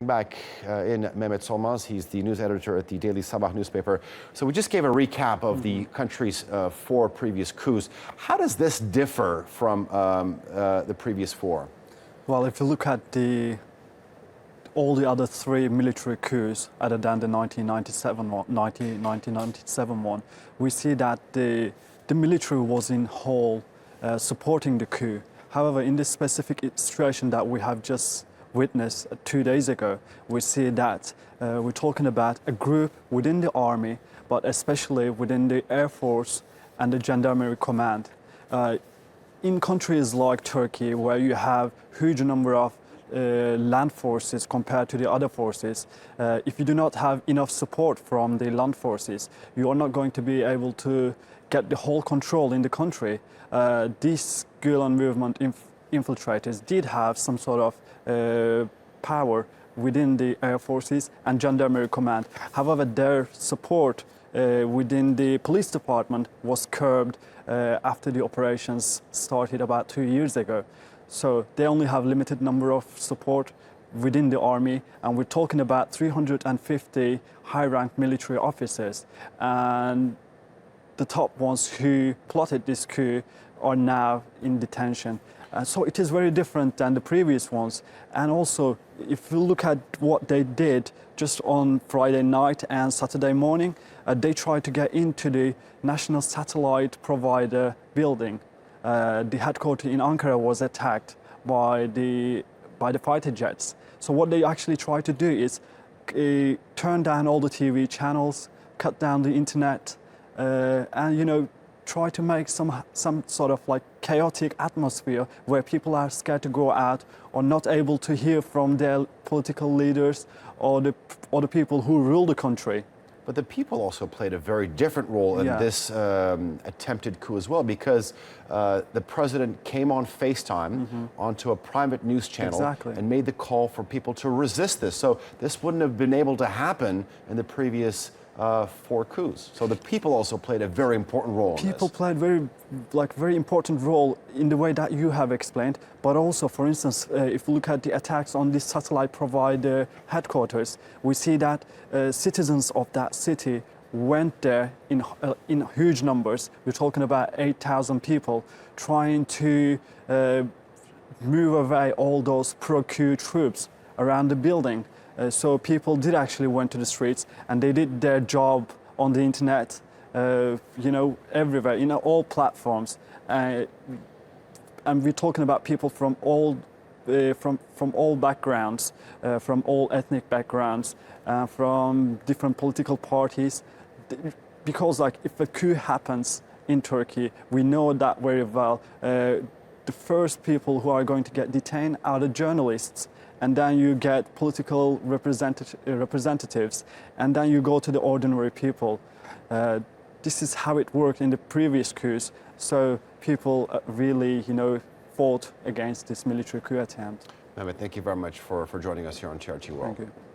back in Mehmet Solmaz. He's the news editor at the Daily Sabah newspaper. So we just gave a recap of the country's 4 previous coups. How does this differ from the previous 4? Well, if you look at all the other 3 military coups other than the 1997 one, we see that the military was in whole supporting the coup. However, in this specific situation that we have just witnessed 2 days ago, we see that we're talking about a group within the army, but especially within the Air Force and the Gendarmerie Command. In countries like Turkey, where you have huge number of land forces compared to the other forces, if you do not have enough support from the land forces, you are not going to be able to get the whole control in the country. These Gulen movement infiltrators did have some sort of power within the Air Forces and Gendarmerie Command. However, their support within the police department was curbed after the operations started about 2 years ago. So they only have limited number of support within the army, and we're talking about 350 high-ranked military officers. And the top ones who plotted this coup are now in detention. So it is very different than the previous ones. And also, if you look at what they did just on Friday night and Saturday morning, they tried to get into the national satellite provider building. The headquarters in Ankara was attacked by the fighter jets. So what they actually tried to do is turn down all the TV channels, cut down the internet, and try to make some sort of like chaotic atmosphere where people are scared to go out or not able to hear from their political leaders or the people who rule the country. But the people also played a very different role in this attempted coup as well, because the president came on FaceTime onto a private news channel and made the call for people to resist this. So this wouldn't have been able to happen in the previous 4 coups. So the people also played a very important role. People played very important role in the way that you have explained. But also, for instance, if we look at the attacks on this satellite provider headquarters, we see that citizens of that city went there in huge numbers. We're talking about 8,000 people trying to move away all those pro-coup troops around the building. So people did actually went to the streets and they did their job on the internet, everywhere, all platforms. And we're talking about people from all backgrounds, from all ethnic backgrounds, from different political parties. Because if a coup happens in Turkey, we know that very well. The first people who are going to get detained are the journalists. And then you get political representatives, and then you go to the ordinary people. This is how it worked in the previous coups. So people really, fought against this military coup attempt. Mehmet, thank you very much for joining us here on TRT World. Thank you.